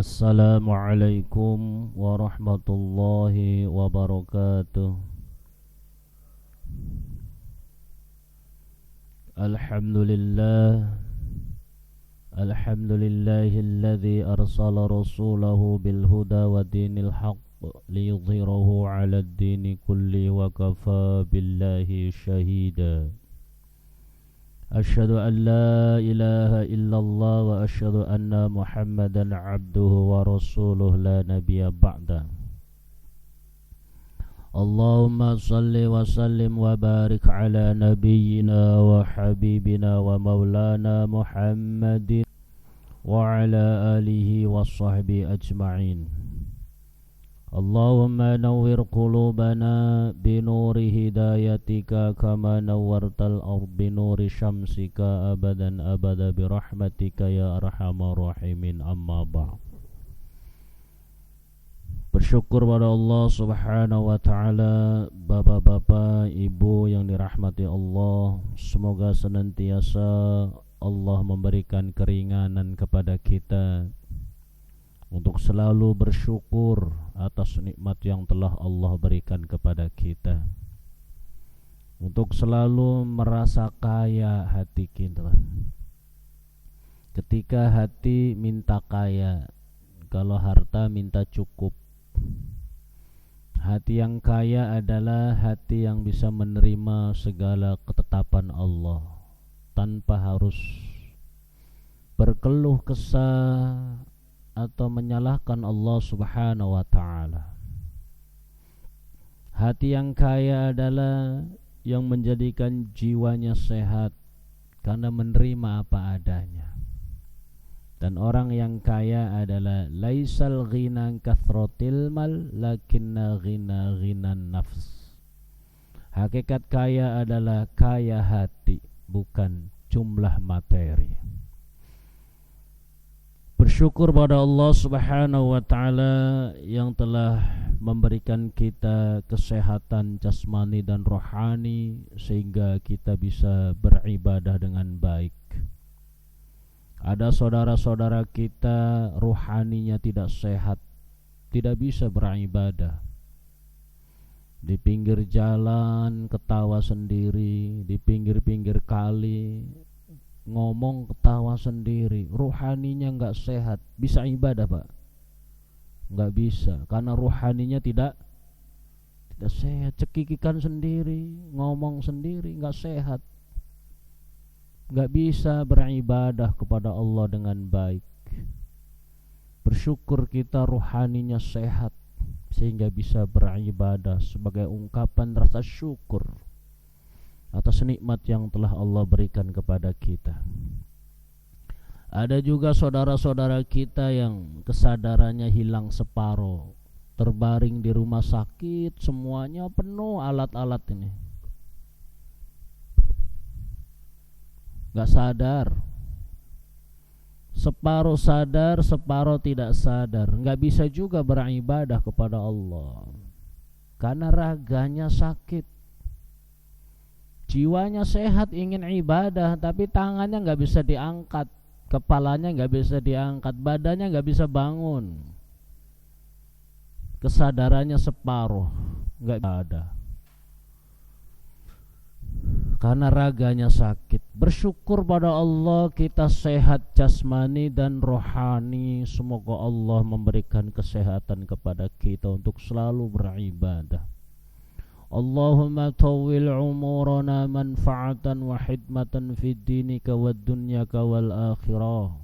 Assalamualaikum warahmatullahi wabarakatuh. Alhamdulillah Alhamdulillahilladzi arsala rasulahu bil huda wa dinil haqq liyudhhirahu 'alad dini kulli wa kafa billahi shahida. Asyhadu an la ilaha illallah wa asyhadu anna Muhammadan abduhu wa rasuluh la nabiyya ba'da. Allahumma salli wa sallim wa barik ala nabiyyina wa habibina wa maulana Muhammadin wa ala alihi wa sahbihi ajma'in. Allahumma nawwir qulubana binuri hidayatika kama nawwartal ard binuri syamsika abadan abada birahmatika ya arhamar rahimin, amma ba'd. Bersyukur pada Allah subhanahu wa ta'ala, bapak-bapak, ibu yang dirahmati Allah, semoga senantiasa Allah memberikan keringanan kepada kita untuk selalu bersyukur atas nikmat yang telah Allah berikan kepada kita, untuk selalu merasa kaya hati kita. Ketika hati minta kaya, kalau harta minta cukup. Hati yang kaya adalah hati yang bisa menerima segala ketetapan Allah tanpa harus berkeluh kesah atau menyalahkan Allah subhanahu wa ta'ala. Hati yang kaya adalah yang menjadikan jiwanya sehat karena menerima apa adanya. Dan orang yang kaya adalah laisal ghina kathratil mal lakinna ghina ghinan nafs. Hakikat kaya adalah kaya hati, bukan jumlah materi. Bersyukur pada Allah subhanahu wa ta'ala yang telah memberikan kita kesehatan jasmani dan rohani sehingga kita bisa beribadah dengan baik. Ada saudara-saudara kita rohaninya tidak sehat, tidak bisa beribadah. Di pinggir jalan ketawa sendiri, di pinggir-pinggir kali ngomong ketawa sendiri, rohaninya enggak sehat. Bisa ibadah, Pak? Enggak bisa, karena rohaninya tidak sehat. Cekikikan sendiri, ngomong sendiri, enggak sehat. Enggak bisa beribadah kepada Allah dengan baik. Bersyukur kita rohaninya sehat sehingga bisa beribadah sebagai ungkapan rasa syukur atas nikmat yang telah Allah berikan kepada kita. Ada juga saudara-saudara kita yang kesadarannya hilang separuh, terbaring di rumah sakit, semuanya penuh alat-alat ini. Gak sadar, separuh sadar, separuh tidak sadar. Gak bisa juga beribadah kepada Allah karena raganya sakit. Jiwanya sehat, ingin ibadah, tapi tangannya gak bisa diangkat, kepalanya gak bisa diangkat, badannya gak bisa bangun. Kesadarannya separuh, gak ada karena raganya sakit. Bersyukur pada Allah kita sehat jasmani dan rohani. Semoga Allah memberikan kesehatan kepada kita untuk selalu beribadah. Allahumma tawwil umurana manfa'atan wa hidmatan fid dinika wad dunyaka wal akhirah.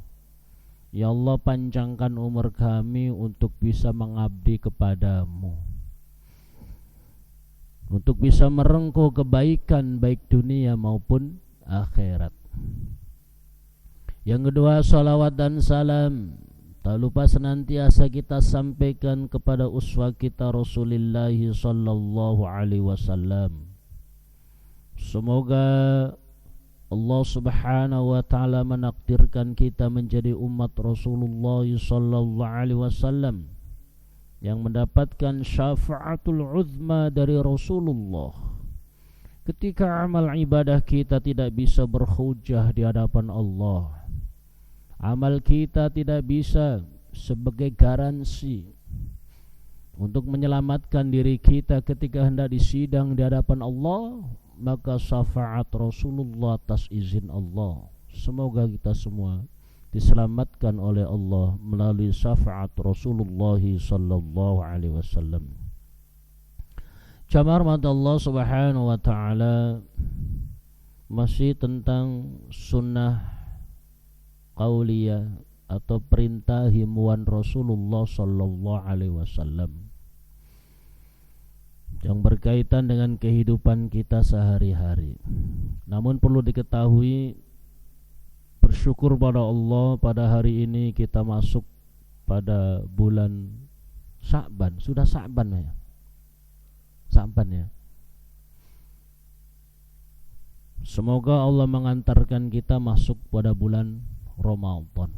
Ya Allah, panjangkan umur kami untuk bisa mengabdi kepadamu, untuk bisa merengkuh kebaikan baik dunia maupun akhirat. Yang kedua, salawat dan salam tak lupa senantiasa kita sampaikan kepada uswah kita Rasulullah sallallahu alaihi wasallam. Semoga Allah subhanahu wa ta'ala menakdirkan kita menjadi umat Rasulullah sallallahu alaihi wasallam yang mendapatkan syafaatul uzma dari Rasulullah. Ketika amal ibadah kita tidak bisa berhujah di hadapan Allah, amal kita tidak bisa sebagai garansi untuk menyelamatkan diri kita ketika hendak disidang di hadapan Allah, maka syafaat Rasulullah atas izin Allah. Semoga kita semua diselamatkan oleh Allah melalui syafaat Rasulullah sallallahu alaihi wasallam. Jamaah rahmat Allah subhanahu wa ta'ala, masih tentang sunnah qauliyah atau perintah himbauan Rasulullah sallallahu alaihi wasallam yang berkaitan dengan kehidupan kita sehari-hari. Namun perlu diketahui, bersyukur pada Allah, pada hari ini kita masuk pada bulan Sya'ban. Sudah Sya'ban ya? Sya'ban ya. Semoga Allah mengantarkan kita masuk pada bulan Ramadan.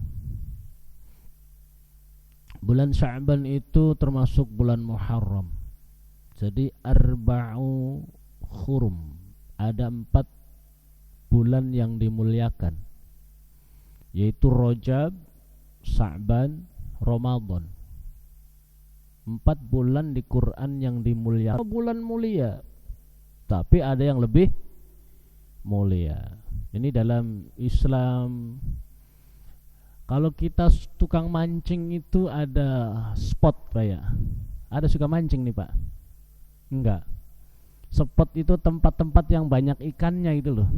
Bulan Sya'ban itu termasuk bulan Muharram. Jadi arba'u hurum, ada 4 bulan yang dimuliakan, yaitu Rajab, Sya'ban, Ramadan. 4 bulan di Quran yang dimuliakan. Bulan mulia, tapi ada yang lebih mulia. Ini dalam Islam. Kalau kita tukang mancing itu ada spot Pak ya. Ada suka mancing nih Pak? Enggak. Spot itu tempat-tempat yang banyak ikannya itu loh.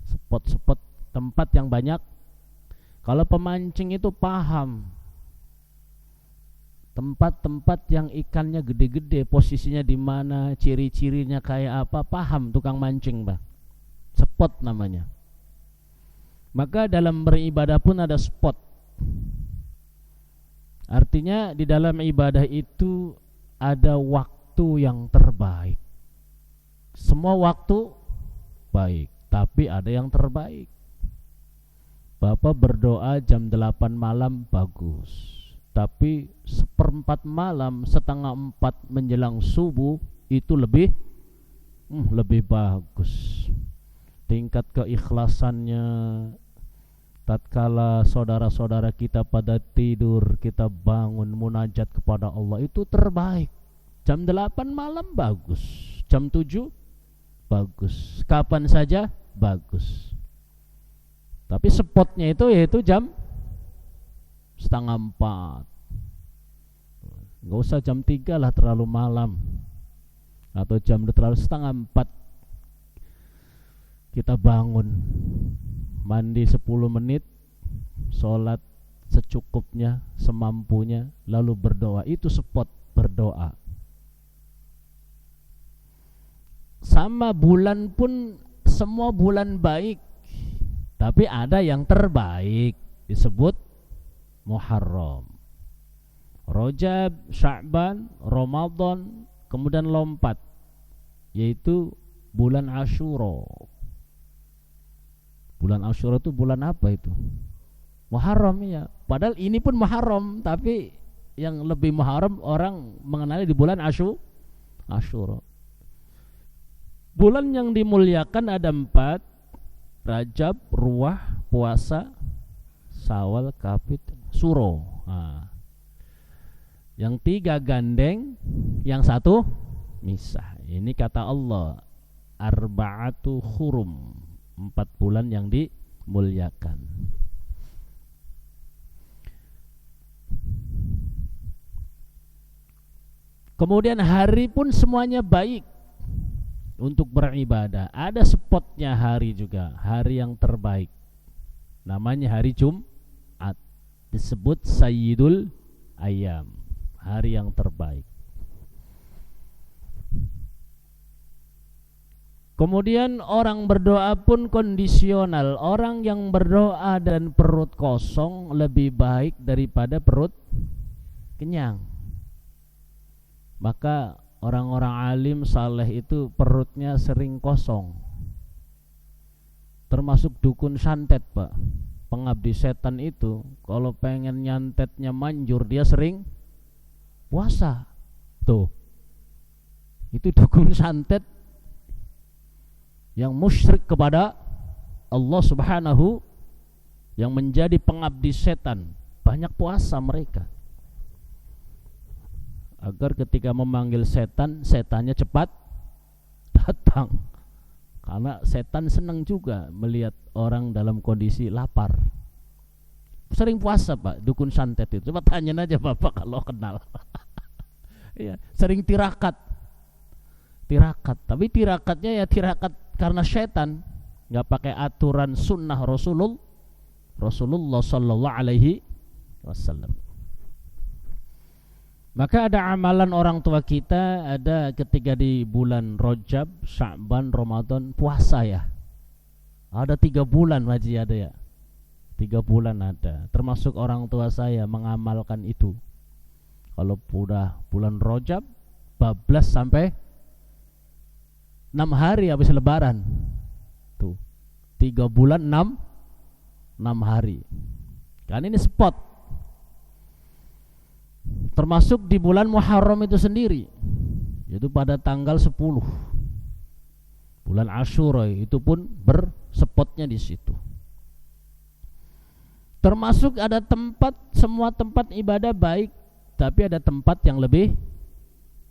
Spot-spot tempat yang banyak. Kalau pemancing itu paham tempat-tempat yang ikannya gede-gede, posisinya di mana, ciri-cirinya kayak apa, paham tukang mancing Pak. Spot namanya. Maka dalam beribadah pun ada spot. Artinya di dalam ibadah itu ada waktu yang terbaik. Semua waktu baik, tapi ada yang terbaik. Bapak berdoa jam 8 malam bagus, tapi 1/4 malam, 3:30 menjelang subuh itu lebih bagus. Tingkat keikhlasannya tatkala saudara-saudara kita pada tidur, kita bangun munajat kepada Allah, itu terbaik. Jam 8 malam bagus, jam 7 bagus, kapan saja bagus. Tapi spotnya itu yaitu jam 3:30. Gak usah jam 3 lah, terlalu malam. Atau jam 2 terlalu 3:30. Kita bangun, mandi 10 menit, sholat secukupnya, semampunya, lalu berdoa. Itu spot berdoa. Sama bulan pun, semua bulan baik, tapi ada yang terbaik, disebut Muharram. Rajab, Sya'ban, Ramadan, kemudian lompat, yaitu bulan Asyura. Bulan Asyura itu bulan apa itu? Muharram ya. Padahal ini pun Muharram, tapi yang lebih Muharram orang mengenali di bulan Asyura. Bulan yang dimuliakan ada 4: Rajab, Ruwah, Puasa, Syawal, Kapit, Suro. Yang 3 gandeng, yang 1 misah. Ini kata Allah, arba'atu hurum, 4 bulan yang dimuliakan. Kemudian hari pun semuanya baik untuk beribadah. Ada spotnya hari juga, hari yang terbaik. Namanya hari Jumat, disebut Sayyidul Ayyam, hari yang terbaik. Kemudian orang berdoa pun kondisional. Orang yang berdoa dan perut kosong lebih baik daripada perut kenyang. Maka orang-orang alim saleh itu perutnya sering kosong. Termasuk dukun santet Pak, pengabdi setan itu, kalau pengen nyantetnya manjur, dia sering puasa. Tuh, itu dukun santet yang musyrik kepada Allah Subhanahu, yang menjadi pengabdi setan, banyak puasa mereka, agar ketika memanggil setan, setannya cepat datang. Karena setan senang juga melihat orang dalam kondisi lapar. Sering puasa Pak, dukun santet itu. Coba tanya aja Bapak kalau kenal. Iya, sering tirakat. Tapi tirakatnya ya tirakat karena setan, nggak pakai aturan sunnah Rasulullah Sallallahu Alaihi Wasallam. Maka ada amalan orang tua kita, ada ketika di bulan Rajab, Sya'ban, Ramadan puasa ya. Ada 3 bulan Haji, ada ya. 3 bulan ada. Termasuk orang tua saya mengamalkan itu. Kalau udah bulan Rajab, bablas sampai 6 hari habis lebaran. Tuh. 3 bulan 6 hari. Kan ini spot. Termasuk di bulan Muharram itu sendiri, yaitu pada tanggal 10 bulan Asyura, itu pun bersepotnya di situ. Termasuk ada tempat, semua tempat ibadah baik, tapi ada tempat yang lebih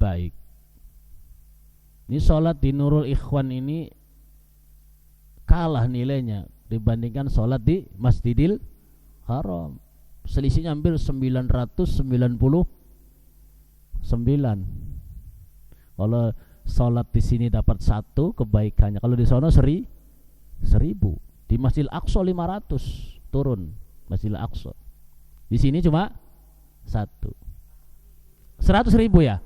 baik. Ini sholat di Nurul Ikhwan ini kalah nilainya dibandingkan sholat di Masjidil Haram. Selisihnya hampir 999. Kalau sholat di sini dapat 1 kebaikannya, kalau di sana 1000. Di Masjidil Aqsa 500 turun Masjidil Aqsa. Di sini cuma 1. 100.000 ya.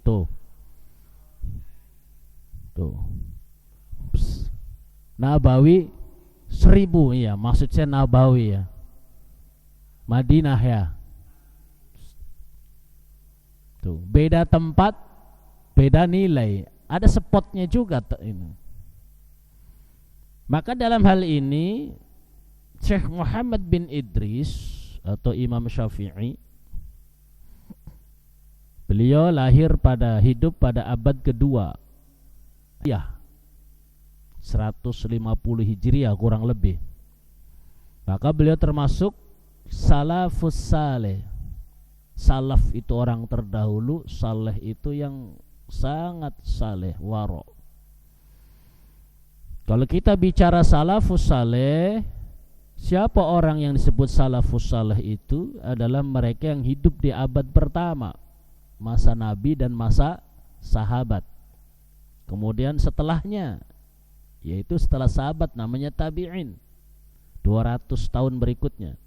Tuh. Nabawi 1000 ya, maksud saya Nabawi ya. Madinah ya. Tuh, beda tempat, beda nilai. Ada spotnya juga ini. Maka dalam hal ini Syekh Muhammad bin Idris atau Imam Syafi'i, beliau hidup pada abad kedua ya, 150 Hijriah kurang lebih. Maka beliau termasuk salafus saleh. Salaf itu orang terdahulu, saleh itu yang sangat saleh, waro. Kalau kita bicara salafus saleh, siapa orang yang disebut salafus saleh itu adalah mereka yang hidup di abad pertama, masa Nabi dan masa sahabat. Kemudian setelahnya, yaitu setelah sahabat, namanya tabi'in, 200 tahun berikutnya.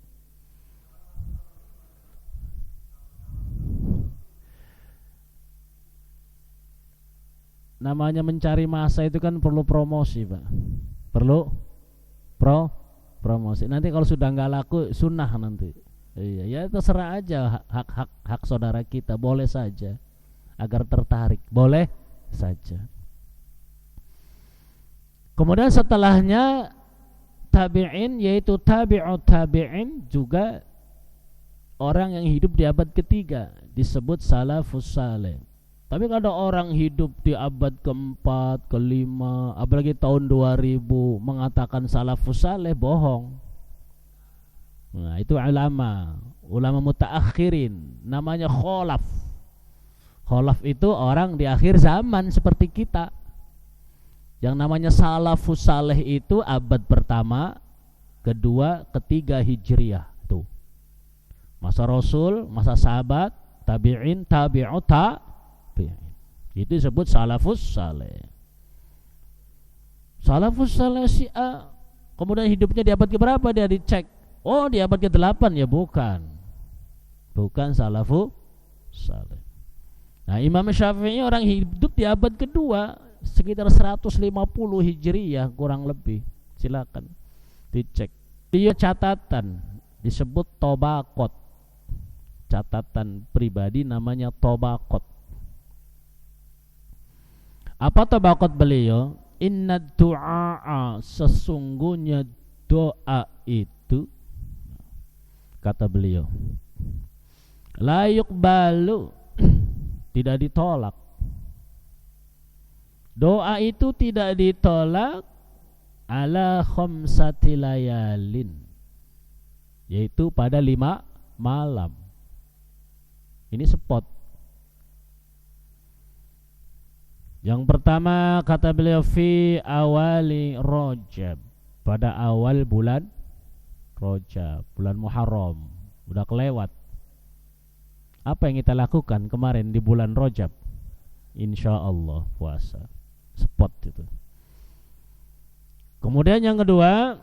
Namanya mencari masa itu kan perlu promosi Pak. Perlu promosi. Nanti kalau sudah nggak laku sunnah nanti. Iya, ya terserah aja, hak saudara kita, boleh saja. Agar tertarik, boleh saja. Kemudian setelahnya tabi'in, yaitu tabi'ut tabi'in, juga orang yang hidup di abad ketiga disebut salafus saleh. Tapi kalau ada orang hidup di abad keempat, kelima, apalagi tahun 2000 mengatakan salafus saleh, bohong. Nah, itu ulama mutaakhirin, namanya kholaf. Kholaf itu orang di akhir zaman seperti kita. Yang namanya salafus saleh itu abad pertama, kedua, ketiga Hijriah. Tuh. Masa Rasul, masa sahabat, tabi'in, tabi'ut tabi'in. Itu disebut salafus saleh. Salafus saleh si A, kemudian hidupnya di abad keberapa, dia dicek. Oh, di abad ke-8 ya, bukan salafus saleh. Nah, Imam Syafi'i orang hidup di abad kedua, sekitar 150 Hijriyah kurang lebih. Silakan dicek. Dia catatan disebut tobaqot. Catatan pribadi namanya tobaqot. Apa tobaqot beliau? Inna du'a, sesungguhnya doa itu, kata beliau, la yuqbalu, tidak ditolak. Doa itu tidak ditolak ala khamsati layalin, yaitu pada 5 malam. Ini spot. Yang pertama kata beliau fi awali Rajab, pada awal bulan Rajab, bulan Muharram, udah kelewat. Apa yang kita lakukan kemarin di bulan Rajab? Insyaallah puasa. Spot itu. Kemudian yang kedua,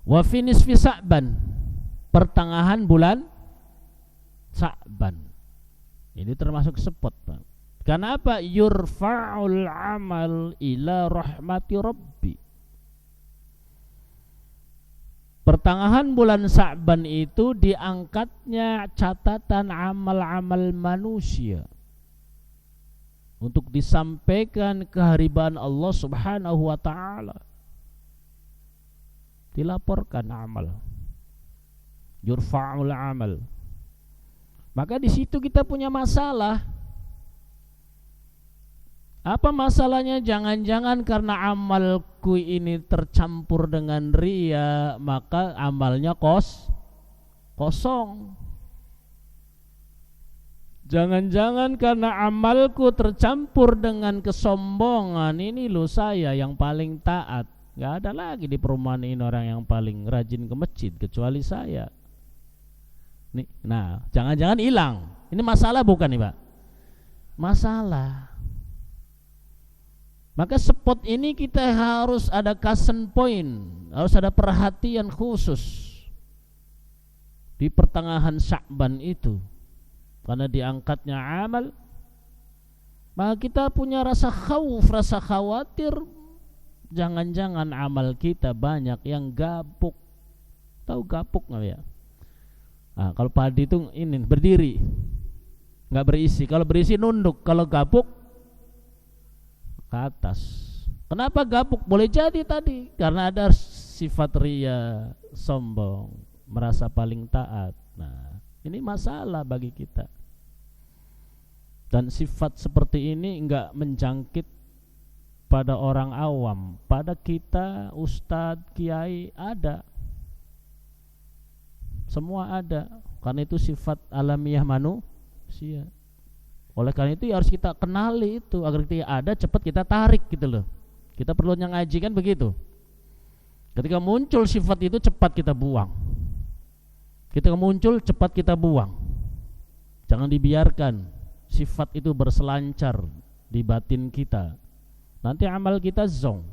wa fi nisfi Sa'ban, pertengahan bulan Sa'ban. Ini termasuk spot, Pak. Karena apa? Yurfa'ul amal ila rahmati rabbi. Pertengahan bulan Sa'ban itu diangkatnya catatan amal-amal manusia untuk disampaikan kehariban Allah Subhanahu wa ta'ala. Dilaporkan amal. Yurfa'ul amal. Maka di situ kita punya masalah. Apa masalahnya? Jangan-jangan karena amalku ini tercampur dengan riya, maka amalnya kosong. Jangan-jangan karena amalku tercampur dengan kesombongan, ini loh saya yang paling taat, gak ada lagi di perumahan ini orang yang paling rajin ke masjid kecuali saya. Nih, nah, jangan-jangan hilang. Ini masalah bukan nih, Pak? Masalah. Maka spot ini kita harus ada concern point, harus ada perhatian khusus di pertengahan Sya'ban itu. Karena diangkatnya amal, maka kita punya rasa khauf, rasa khawatir, jangan-jangan amal kita banyak yang gapuk. Tahu gapuk nggak ya? Nah, kalau padi itu ini berdiri, nggak berisi. Kalau berisi nunduk, kalau gapuk ke atas. Kenapa gapuk? Boleh jadi tadi karena ada sifat riya, sombong, merasa paling taat. Nah, ini masalah bagi kita. Dan sifat seperti ini enggak menjangkit pada orang awam, pada kita, ustadz, kiai ada. Semua ada. Karena itu sifat alamiah manusia. Oleh karena itu harus kita kenali itu, agar kita ada cepat kita tarik gitu loh. Kita perlu yang ngaji kan begitu. Ketika muncul sifat itu cepat kita buang. Ketika muncul cepat kita buang. Jangan dibiarkan sifat itu berselancar di batin kita. Nanti amal kita zong.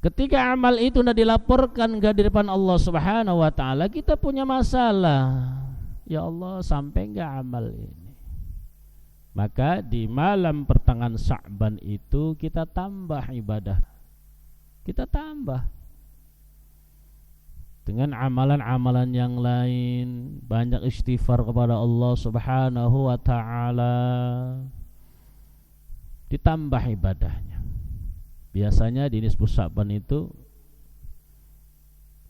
Ketika amal itu sudah dilaporkan ke depan Allah Subhanahu wa ta'ala, kita punya masalah. Ya Allah, sampai enggak amal ini? Maka di malam pertengahan Sya'ban itu kita tambah ibadah. Kita tambah dengan amalan-amalan yang lain, banyak istighfar kepada Allah Subhanahu wa ta'ala, ditambah ibadahnya. Biasanya di nisfu Sya'ban itu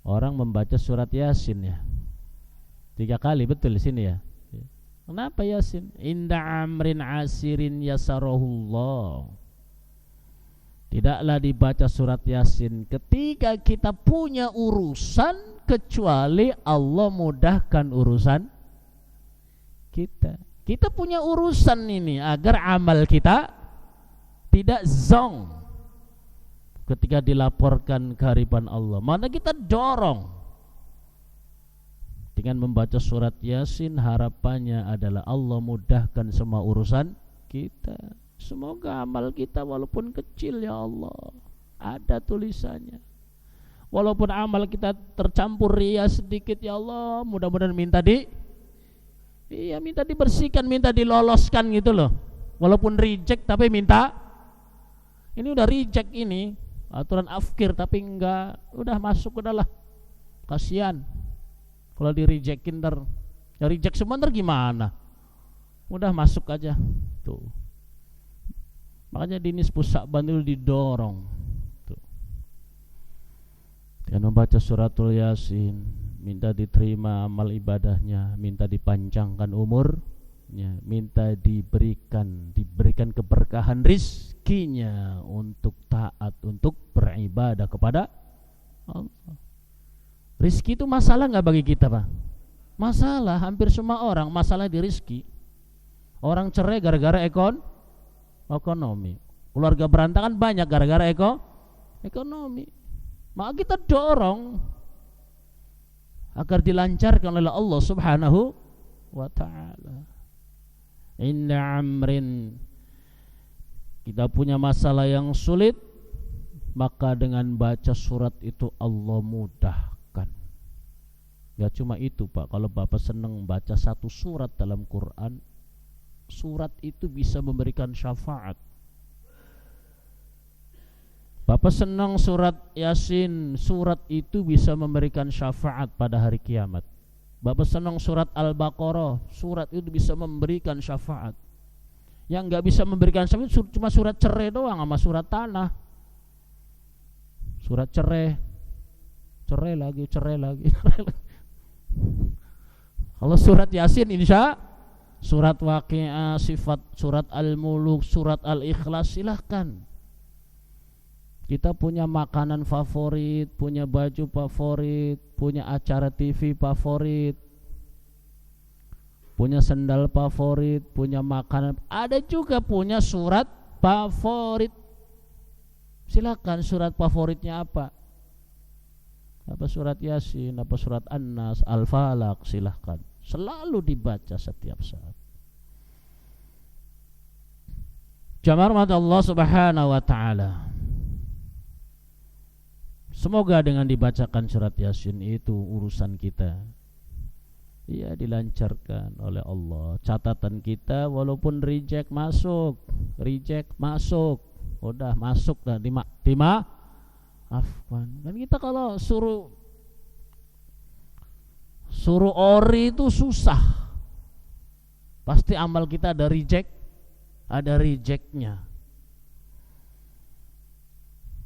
orang membaca surat Yasin ya 3 kali, betul di sini ya. Kenapa Yasin? Inda amrin asirin yasarahullah. Tidaklah dibaca surat Yasin ketika kita punya urusan kecuali Allah mudahkan urusan kita. Kita punya urusan ini agar amal kita tidak zong ketika dilaporkan kehariban Allah. Mana kita dorong dengan membaca surat Yasin, harapannya adalah Allah mudahkan semua urusan kita. Semoga amal kita walaupun kecil ya Allah ada tulisannya. Walaupun amal kita tercampur riya sedikit ya Allah, mudah-mudahan minta dibersihkan, minta diloloskan gitu loh. Walaupun reject tapi minta. Ini udah reject ini, aturan afkir tapi enggak, udah masuk udahlah. Kasihan. Kalau di rejectin ntar, ya reject semua ntar gimana? Udah masuk aja tuh. Makanya di nisfu Sya'ban itu didorong tuh. Dengan membaca suratul Yasin, minta diterima amal ibadahnya, minta dipanjangkan umurnya, minta diberikan keberkahan rizkinya untuk taat, untuk beribadah kepada Allah. Rizki itu masalah nggak bagi kita, Pak? Masalah, hampir semua orang masalah di rizki. Orang cerai gara-gara ekonomi. Keluarga berantakan banyak gara-gara ekonomi. Maka kita dorong agar dilancarkan oleh Allah Subhanahu wa ta'ala. Inna amrin, kita punya masalah yang sulit, maka dengan baca surat itu Allah mudahkan. Gak cuma itu, Pak. Kalau Bapak senang baca satu surat dalam Quran, surat itu bisa memberikan syafaat. Bapak senang surat Yasin, surat itu bisa memberikan syafaat pada hari kiamat. Bapak senang surat Al-Baqarah, surat itu bisa memberikan syafaat. Yang gak bisa memberikan syafaat cuma surat cerai doang sama surat tanah. Surat cerai lagi. Kalau surat Yasin insya, surat Waqiah, sifat surat Al-Muluk, surat Al-Ikhlas, silahkan. Kita punya makanan favorit, punya baju favorit, punya acara TV favorit, punya sendal favorit, punya makanan, ada juga punya surat favorit. Silakan, surat favoritnya apa? Apa surat Yasin, apa surat An-Nas, Al-Falaq, silahkan. Selalu dibaca setiap saat. Jamaah rahmat Allah Subhanahu wa ta'ala, semoga dengan dibacakan surat Yasin itu urusan kita dilancarkan oleh Allah. Catatan kita walaupun reject masuk, udah masuk dah, maafkan. Dan kita kalau suruh ori itu susah. Pasti amal kita ada rejectnya.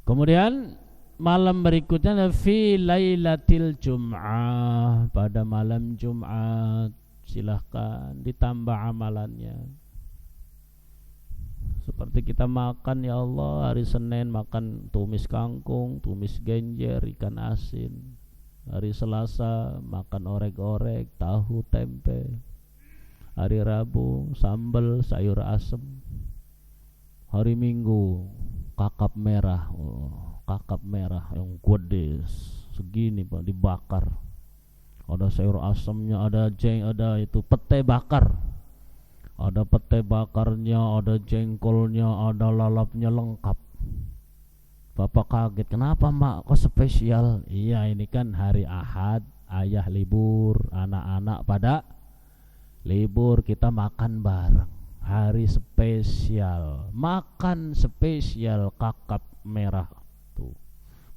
Kemudian malam berikutnya fi lailatil jum'ah, pada malam Jumat, silahkan ditambah amalannya. Seperti kita makan, ya Allah, hari Senin makan tumis kangkung, tumis genjer, ikan asin. Hari Selasa makan orek-orek, tahu, tempe. Hari Rabu sambal, sayur asem. Hari Minggu kakap merah. Kakap merah yang gede segini, Pak, dibakar. Ada sayur asemnya, ada itu pete bakar. Ada pete bakarnya, ada jengkolnya, ada lalapnya, lengkap. Bapak kaget, kenapa Mak kok spesial? Iya, ini kan hari Ahad, ayah libur, anak-anak pada libur, kita makan bareng. Hari spesial, makan spesial kakap merah tuh.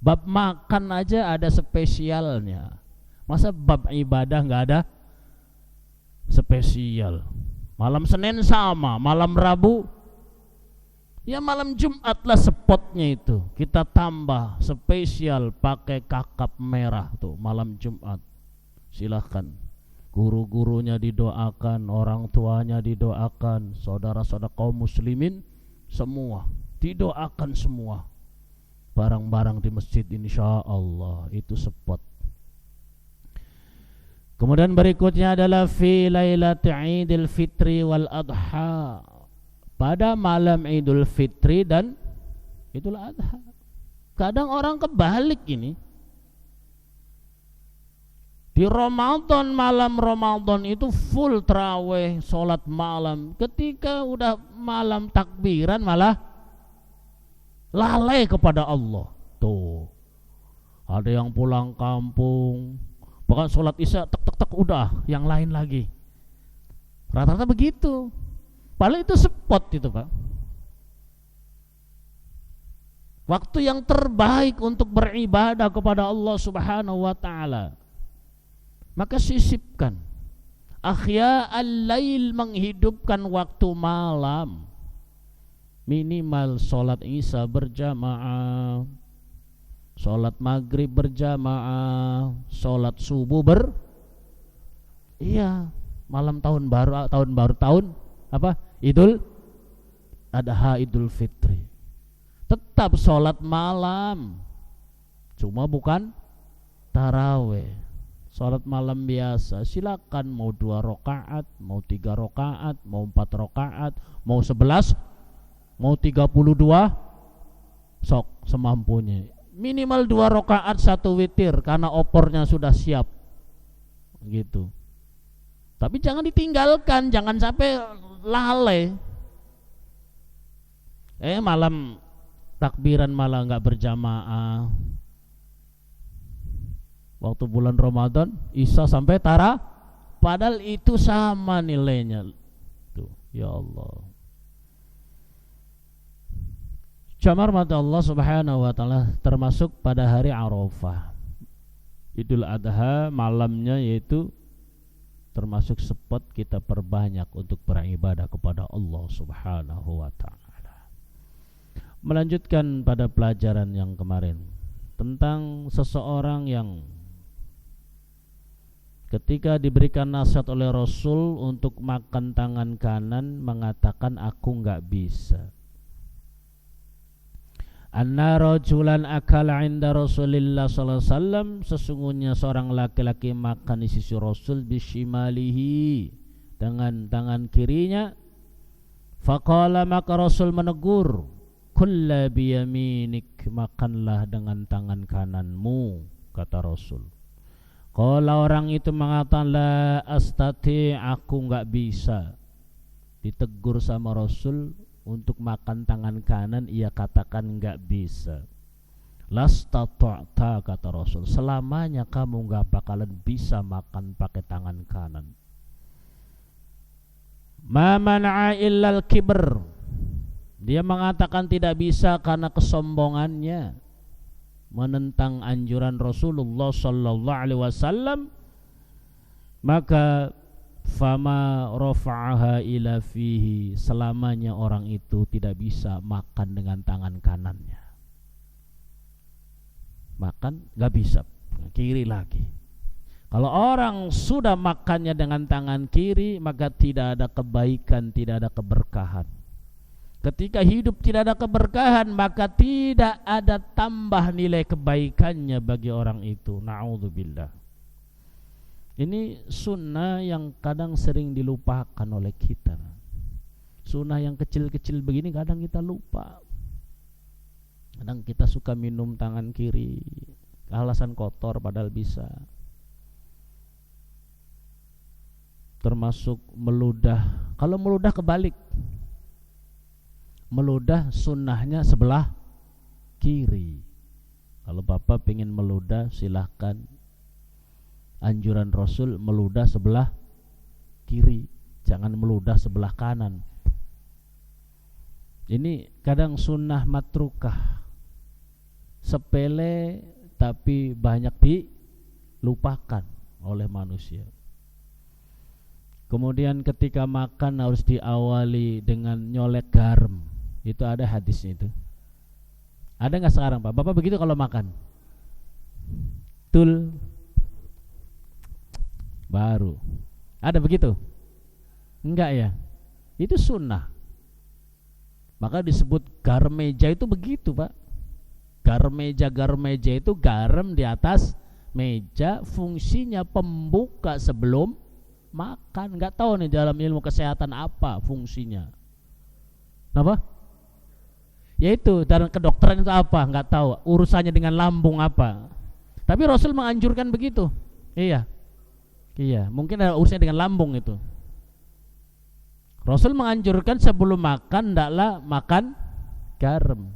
Bab makan aja ada spesialnya. Masa bab ibadah nggak ada spesial? Malam Senin sama, malam Rabu, ya malam Jumat lah spotnya itu. Kita tambah spesial pakai kakap merah tuh malam Jumat. Silahkan, guru-gurunya didoakan, orang tuanya didoakan, saudara-saudara kaum muslimin semua didoakan semua. Barang-barang di masjid insya Allah itu spot. Kemudian berikutnya adalah fi lailati Idul Fitri wal Adha, pada malam Idul Fitri dan Idul Adha. Kadang orang kebalik ini. Di Ramadan, malam Ramadan itu full tarawih, sholat malam. Ketika udah malam takbiran malah lalai kepada Allah. Tuh, ada yang pulang kampung, bahkan sholat isya tek udah yang lain lagi. Rata-rata begitu. Padahal itu spot itu, Pak. Waktu yang terbaik untuk beribadah kepada Allah Subhanahu wa ta'ala. Maka sisipkan. Ahya'al lail, menghidupkan waktu malam. Minimal sholat isya berjamaah, sholat maghrib berjamaah, sholat subuh malam tahun baru apa? Idul Adha, Idul Fitri. Tetap sholat malam, cuma bukan taraweh, sholat malam biasa, silakan mau 2 rakaat, mau 3 rakaat, mau 4 rakaat, mau 11, mau 32, sok semampunya. Minimal 2 rakaat 1 witir karena opornya sudah siap. Gitu. Tapi jangan ditinggalkan, jangan sampai lalai. Malam takbiran malah nggak berjamaah. Waktu bulan Ramadan Isya sampai Tara, padahal itu sama nilainya. Tuh, ya Allah. Jamar mata Allah Subhanahu wa taala termasuk pada hari Arafah. Idul Adha malamnya, yaitu termasuk spot kita perbanyak untuk beribadah kepada Allah Subhanahu wa taala. Melanjutkan pada pelajaran yang kemarin tentang seseorang yang ketika diberikan nasihat oleh Rasul untuk makan tangan kanan mengatakan aku enggak bisa. Anna rajulan akala 'inda Rasulillah sallallahu alaihi wasallam, sesungguhnya seorang laki-laki makan di sisi Rasul bisyimalihi, dengan tangan kirinya. Faqala, maka Rasul menegur, kulla biyaminik, makanlah dengan tangan kananmu, kata Rasul. Qala, orang itu mengatakan la astati, aku enggak bisa. Ditegur sama Rasul untuk makan tangan kanan, ia katakan enggak bisa. Lastata'ta, kata Rasul, selamanya kamu enggak bakalan bisa makan pakai tangan kanan. Ma man'a illal kibr, dia mengatakan tidak bisa karena kesombongannya, menentang anjuran Rasulullah sallallahu alaihi wasallam. Maka fama rafa'aha ila fihi, selamanya orang itu tidak bisa makan dengan tangan kanannya. Makan gak bisa, kiri lagi. Kalau orang sudah makannya dengan tangan kiri, maka tidak ada kebaikan, tidak ada keberkahan. Ketika hidup tidak ada keberkahan, maka tidak ada tambah nilai kebaikannya bagi orang itu. Na'udzubillah. Ini sunnah yang kadang sering dilupakan oleh kita. Sunnah yang kecil-kecil begini kadang kita lupa. Kadang kita suka minum tangan kiri, alasan kotor padahal bisa. Termasuk meludah. Kalau meludah kebalik, meludah sunnahnya sebelah kiri. Kalau bapak pengen meludah silahkan. Anjuran Rasul meludah sebelah kiri, jangan meludah sebelah kanan. Ini kadang sunnah matrukah, sepele tapi banyak dilupakan oleh manusia. Kemudian ketika makan harus diawali dengan nyolek garam. Itu ada hadisnya itu. Ada nggak sekarang Pak? Bapak begitu kalau makan? Tul. Baru. Ada begitu? Enggak ya? Itu sunnah. Maka disebut garam meja itu begitu Pak. Garam meja itu garam di atas meja, fungsinya pembuka sebelum makan. Enggak tahu nih dalam ilmu kesehatan apa fungsinya. Apa? Yaitu dalam kedokteran itu apa? Enggak tahu. Urusannya dengan lambung apa? Tapi Rasul menganjurkan begitu. Iya, mungkin ada urusannya dengan lambung itu. Rasul menganjurkan sebelum makan hendaklah makan garam.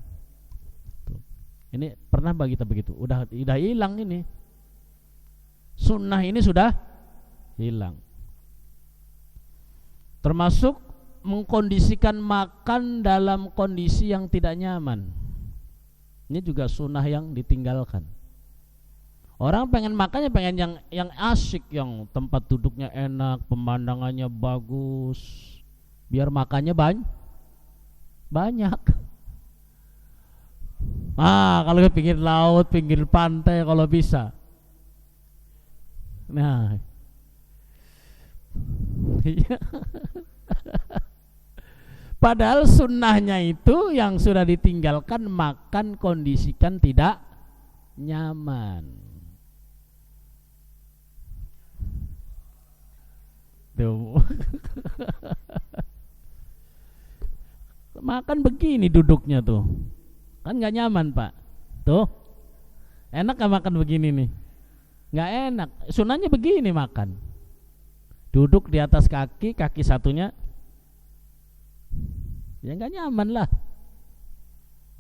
Ini pernah bagi kita begitu. Udah hilang ini. Sunnah ini sudah hilang. Termasuk mengkondisikan makan dalam kondisi yang tidak nyaman. Ini juga sunnah yang ditinggalkan. Orang pengen makannya pengen yang asyik, yang tempat duduknya enak, pemandangannya bagus, biar makannya banyak. Kalau ke pinggir laut, pinggir pantai kalau bisa. Nah, padahal sunnahnya itu yang sudah ditinggalkan, makan kondisikan tidak nyaman. itu. Makan begini duduknya tuh, kan nggak nyaman Pak. Tuh, enak gak makan begini nih? Nggak enak. Sunahnya begini makan. Duduk di atas kaki, kaki satunya, ya nggak nyaman lah.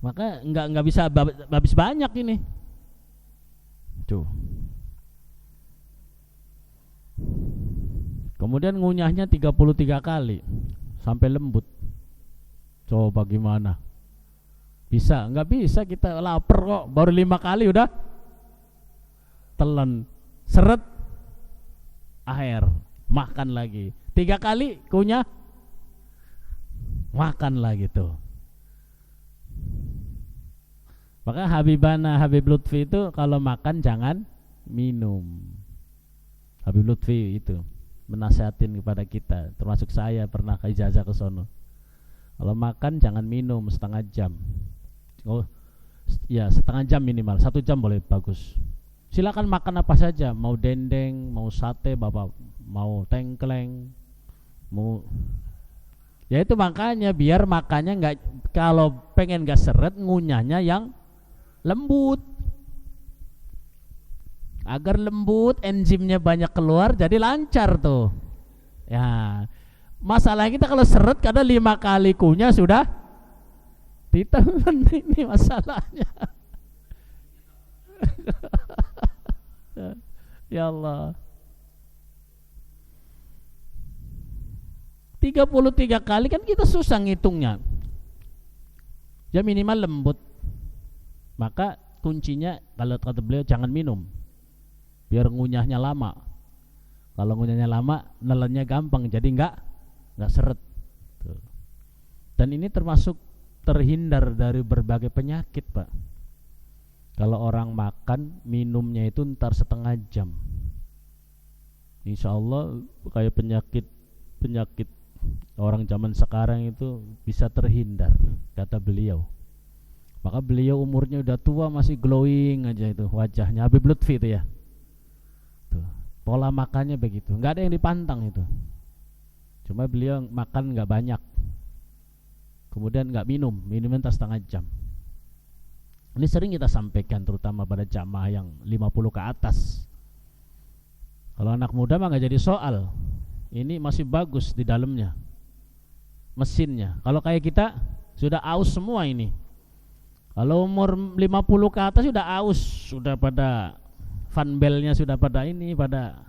Maka nggak bisa habis banyak ini. Tuh. Kemudian ngunyahnya 33 kali sampai lembut. Coba gimana? Bisa? Nggak bisa, kita lapar kok. Baru 5 kali udah telan. Seret, air, makan lagi. 3 kali kunyah, makan lagi tuh. Maka Habib Lutfi itu kalau makan jangan minum. Habib Lutfi itu menasihatin kepada kita, termasuk saya pernah ijazah ke sono. Kalau makan jangan minum setengah jam. Oh, ya setengah jam minimal, 1 jam boleh bagus. Silakan makan apa saja, mau dendeng, mau sate, bapak mau tengkleng, mau. Ya itu makanya biar makannya nggak, kalau pengen nggak seret, ngunyahnya yang lembut. Agar lembut, enzimnya banyak keluar, jadi lancar tuh. Ya, masalah kita kalau seret kadang 5 kali kunyah sudah ditelan, ini masalahnya. Ya Allah. 33 kali kan kita susah ngitungnya. Ya minimal lembut. Maka kuncinya kalau kata beliau jangan minum, biar ngunyahnya lama. Kalau ngunyahnya lama, nelannya gampang, jadi nggak seret. Tuh. Dan ini termasuk terhindar dari berbagai penyakit Pak. Kalau orang makan, minumnya itu ntar setengah jam, insya Allah kayak penyakit orang zaman sekarang itu bisa terhindar, kata beliau. Maka beliau umurnya udah tua masih glowing aja itu wajahnya, Habib Lutfi itu ya. Tuh, pola makannya begitu, nggak ada yang dipantang itu. Cuma beliau makan nggak banyak, kemudian nggak minumnya entar setengah jam. Ini sering kita sampaikan terutama pada jamaah yang 50 ke atas. Kalau anak muda mah nggak jadi soal. Ini masih bagus di dalamnya, mesinnya. Kalau kayak kita sudah aus semua ini. Kalau umur 50 ke atas sudah aus, sudah pada fanbelnya sudah pada ini, pada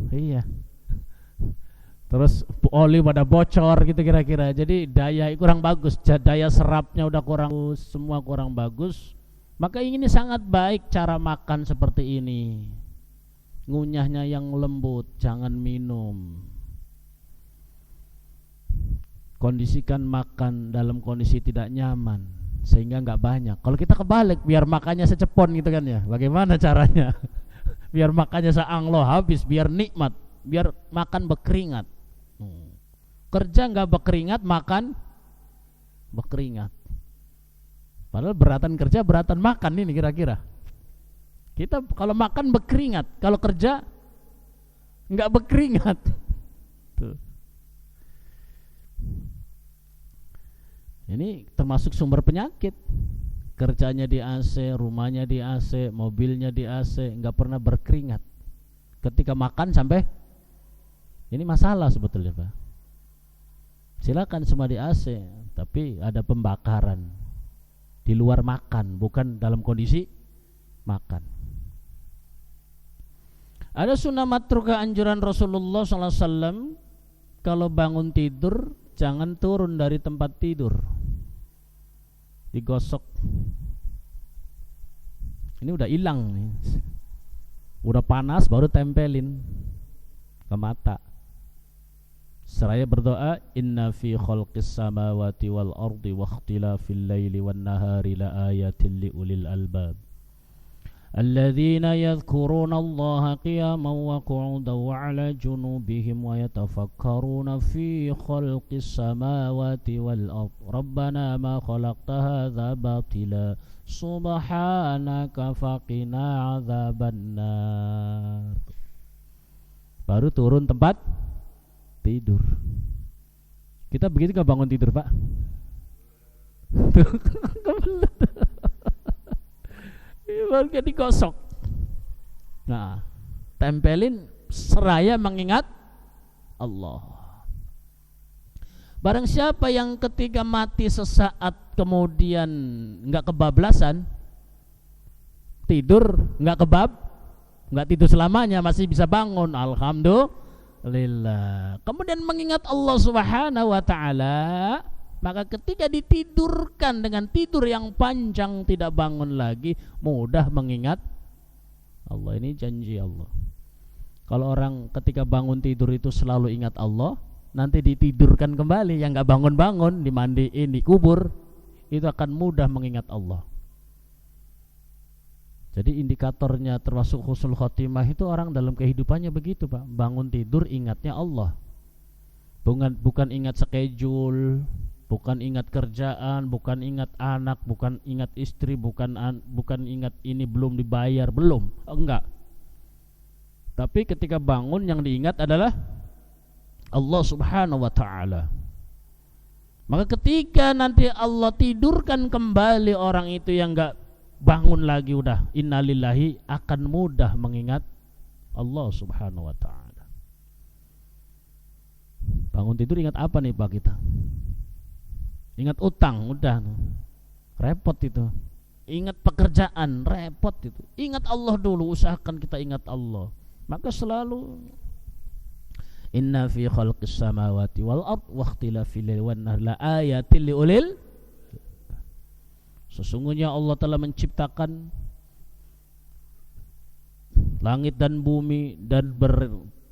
iya. Terus oli pada bocor gitu kira-kira. Jadi daya kurang bagus, daya serapnya udah kurang, semua kurang bagus. Maka ini sangat baik cara makan seperti ini. Ngunyahnya yang lembut, jangan minum. Kondisikan makan dalam kondisi tidak nyaman sehingga nggak banyak. Kalau kita kebalik, biar makannya secepon gitu kan ya. Bagaimana caranya? Biar makannya seanglo habis, biar nikmat, biar makan berkeringat. Kerja nggak berkeringat, makan berkeringat. Padahal beratan kerja, beratan makan ini kira-kira. Kita kalau makan berkeringat, kalau kerja nggak berkeringat. Tuh. Ini termasuk sumber penyakit. Kerjanya di AC, rumahnya di AC, mobilnya di AC, nggak pernah berkeringat. Ketika makan sampai ini masalah sebetulnya Pak. Silakan semua di AC, tapi ada pembakaran di luar makan, bukan dalam kondisi makan. Ada sunnah matruka anjuran Rasulullah SAW, kalau bangun tidur jangan turun dari tempat tidur, digosok. Ini udah hilang nih, udah panas baru tempelin ke mata. Seraya berdoa, inna fi khalqis samawati wal ardi wa ikhtilafil laili wan nahari la ayatin li ulil albab alladzina yadhkuruna Allaha qiyaman wa qu'udan wa 'ala junubihim wa yatafakkaruna fi khalqis samawati wal ardi rabbana ma khalaqta hadza batila subhanaka faqina 'adzabannar. Baru turun tempat tidur. Kita begitu nggak bangun tidur, Pak? Kebelet. Baru kayak digosok. Nah, tempelin seraya mengingat Allah. Barang siapa yang ketika mati sesaat kemudian nggak kebablasan, tidur nggak nggak tidur selamanya, masih bisa bangun, alhamdulillah. Kemudian mengingat Allah Subhanahu wa taala, maka ketika ditidurkan dengan tidur yang panjang tidak bangun lagi, mudah mengingat Allah. Ini janji Allah. Kalau orang ketika bangun tidur itu selalu ingat Allah, nanti ditidurkan kembali, yang nggak bangun-bangun, dimandiin, dikubur, itu akan mudah mengingat Allah. Jadi indikatornya termasuk husnul khotimah itu orang dalam kehidupannya begitu, Pak. Bangun tidur ingatnya Allah. Bukan ingat schedule, bukan ingat kerjaan, bukan ingat anak, bukan ingat istri, bukan ingat ini belum dibayar, belum. Enggak. Tapi ketika bangun yang diingat adalah Allah Subhanahu wa taala. Maka ketika nanti Allah tidurkan kembali orang itu yang enggak bangun lagi, udah innalillahi, akan mudah mengingat Allah Subhanahu wa taala. Bangun tidur ingat apa nih Pak kita? Ingat utang, udah repot itu. Ingat pekerjaan, repot itu. Ingat Allah dulu, usahakan kita ingat Allah. Maka selalu inna fi khalqis samawati wal ard wa ikhtilafil laili wan nahari la ayatil liulil. Sesungguhnya Allah telah menciptakan langit dan bumi dan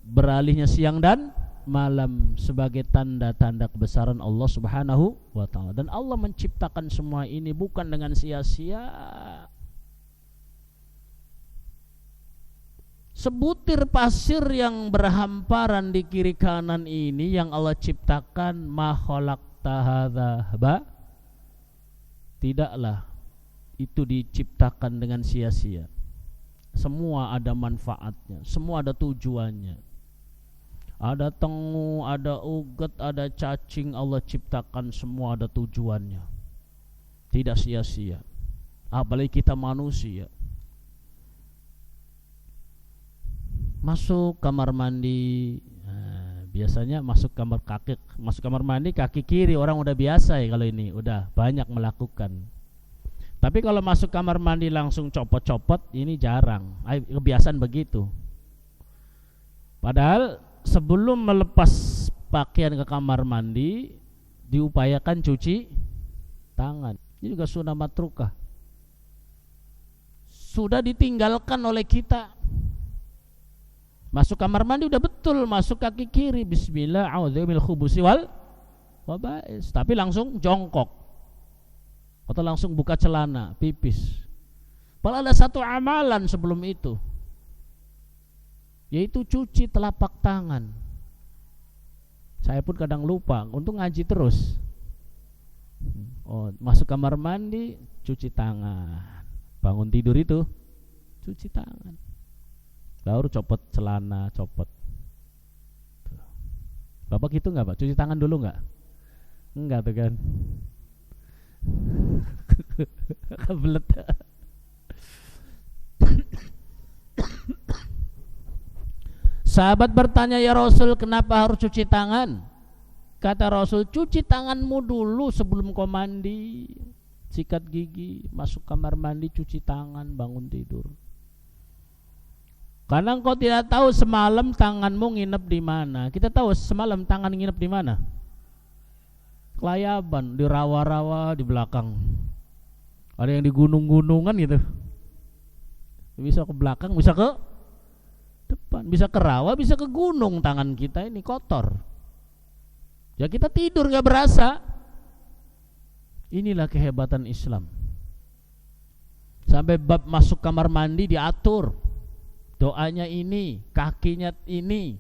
beralihnya siang dan malam sebagai tanda-tanda kebesaran Allah Subhanahu wa taala. Dan Allah menciptakan semua ini bukan dengan sia-sia. Sebutir pasir yang berhamparan di kiri kanan ini yang Allah ciptakan, ma khalaqta hadza ba, tidaklah itu diciptakan dengan sia-sia. Semua ada manfaatnya, semua ada tujuannya. Ada tengu, ada uget, ada cacing, Allah ciptakan semua ada tujuannya. Tidak sia-sia. Apalagi kita manusia. Masuk kamar mandi, biasanya masuk kamar mandi kaki kiri, orang udah biasa ya kalau ini, udah banyak melakukan. Tapi kalau masuk kamar mandi langsung copot-copot, ini jarang. Kebiasaan begitu. Padahal sebelum melepas pakaian ke kamar mandi diupayakan cuci tangan. Ini juga sunnah matrukah. Sudah ditinggalkan oleh kita. Masuk kamar mandi udah betul, masuk kaki kiri, bismillah, a'udzubillahi khubusi wal wabais, tapi langsung jongkok atau langsung buka celana, pipis. Padahal ada satu amalan sebelum itu, yaitu cuci telapak tangan. Saya pun kadang lupa, untung ngaji terus. Masuk kamar mandi, cuci tangan. Bangun tidur itu, cuci tangan. Baru copot celana, copot. Bapak gitu nggak Pak? Cuci tangan dulu nggak? Enggak tuh kan? Kebelet. Sahabat bertanya, ya Rasul, kenapa harus cuci tangan? Kata Rasul, cuci tanganmu dulu sebelum kau mandi. Sikat gigi, masuk kamar mandi, cuci tangan, bangun tidur. Karena engkau tidak tahu semalam tanganmu nginep di mana. Kita tahu semalam tangan nginep di mana? Kelayaban, di rawa-rawa di belakang. Ada yang di gunung-gunungan gitu. Bisa ke belakang, bisa ke depan, bisa ke rawa, bisa ke gunung. Tangan kita ini kotor. Ya kita tidur gak berasa. Inilah kehebatan Islam. Sampai bab masuk kamar mandi diatur. Doanya ini, kakinya ini.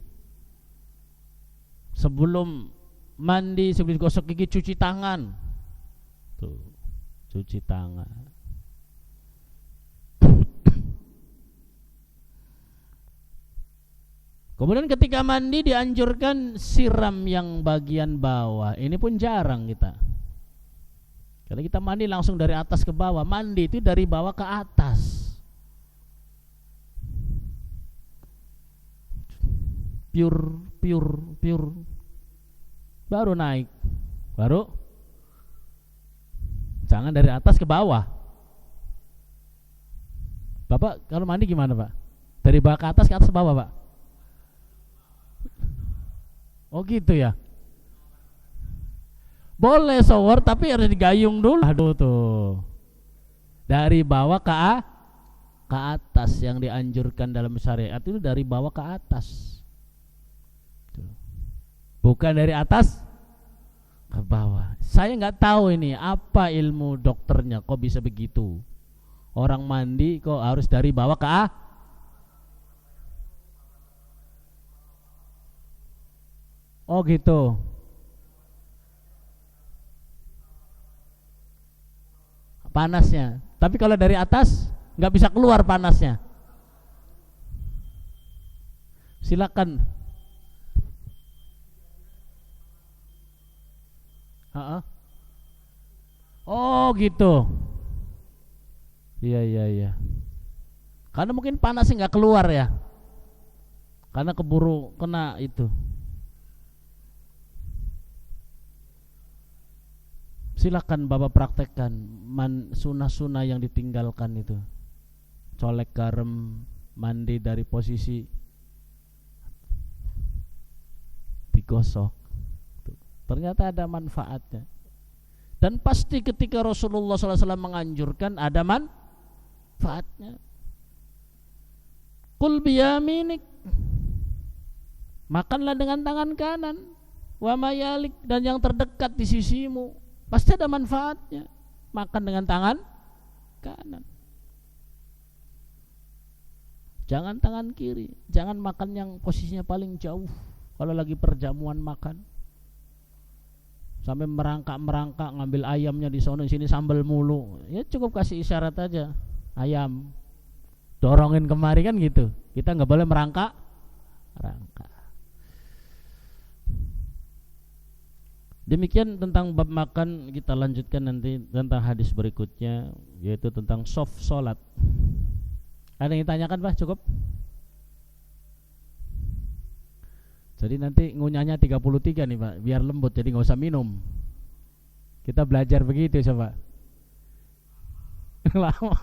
Sebelum mandi, sebelum gosok gigi, cuci tangan. Tuh, cuci tangan. Kemudian ketika mandi dianjurkan siram yang bagian bawah. Ini pun jarang kita. Kalau kita mandi langsung dari atas ke bawah, mandi itu dari bawah ke atas. Pure. Baru naik. Baru jangan dari atas ke bawah. Bapak kalau mandi gimana, Pak? Dari bawah ke atas ke bawah, Pak? Oh gitu ya. Boleh shower tapi harus digayung dulu. Aduh tuh. Dari bawah ke atas yang dianjurkan dalam syariat itu dari bawah ke atas. Bukan dari atas ke bawah. Saya nggak tahu ini apa ilmu dokternya kok bisa begitu. Orang mandi kok harus dari bawah ke atas. Oh gitu. Panasnya. Tapi kalau dari atas nggak bisa keluar panasnya. Silakan. Oh gitu. Iya. Karena mungkin panasnya nggak keluar ya. Karena keburu kena itu. Silakan Bapak praktekkan sunah-sunah yang ditinggalkan itu. Colek garam, mandi dari posisi digosok. Ternyata ada manfaatnya. Dan pasti ketika Rasulullah SAW menganjurkan ada manfaatnya. Kul biyaminik, makanlah dengan tangan kanan. Wa mayalik, dan yang terdekat di sisimu. Pasti ada manfaatnya. Makan dengan tangan kanan. Jangan tangan kiri. Jangan makan yang posisinya paling jauh. Kalau lagi perjamuan makan, sampai merangkak ngambil ayamnya di sono sini sambal mulu. Ya cukup kasih isyarat aja, ayam. Dorongin kemari kan gitu. Kita nggak boleh merangkak. Demikian tentang bab makan. Kita lanjutkan nanti tentang hadis berikutnya, yaitu tentang soft salat. Ada yang ditanyakan Pak? Cukup? Jadi nanti ngunyahnya 33 nih Pak, biar lembut jadi gak usah minum. Kita belajar begitu coba. Lama.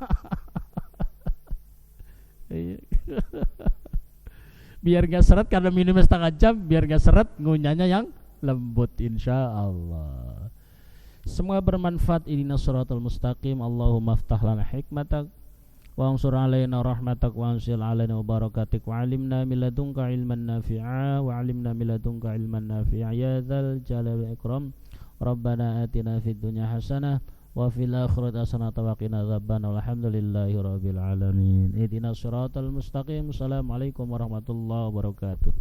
Biar gak seret karena minumnya setengah jam, biar gak seret ngunyahnya yang lembut insya Allah. Semoga bermanfaat. Ihdinas siratal mustaqim. Allahumma aftah lana hikmatak wa ansur alaina rahmatak wa anzil alaina barakatik wa alimna min ladunka ilman nafi'a wa alimna min ladunka ilman nafi'a ya dzal jalali wal ikram. Rabbana atina fid dunya hasanah wa fil akhirati hasanah wa qina adzabannar. Alhamdulillahi rabbil alamin. Ihdinas siratal mustaqim. Assalamualaikum warahmatullahi wabarakatuh.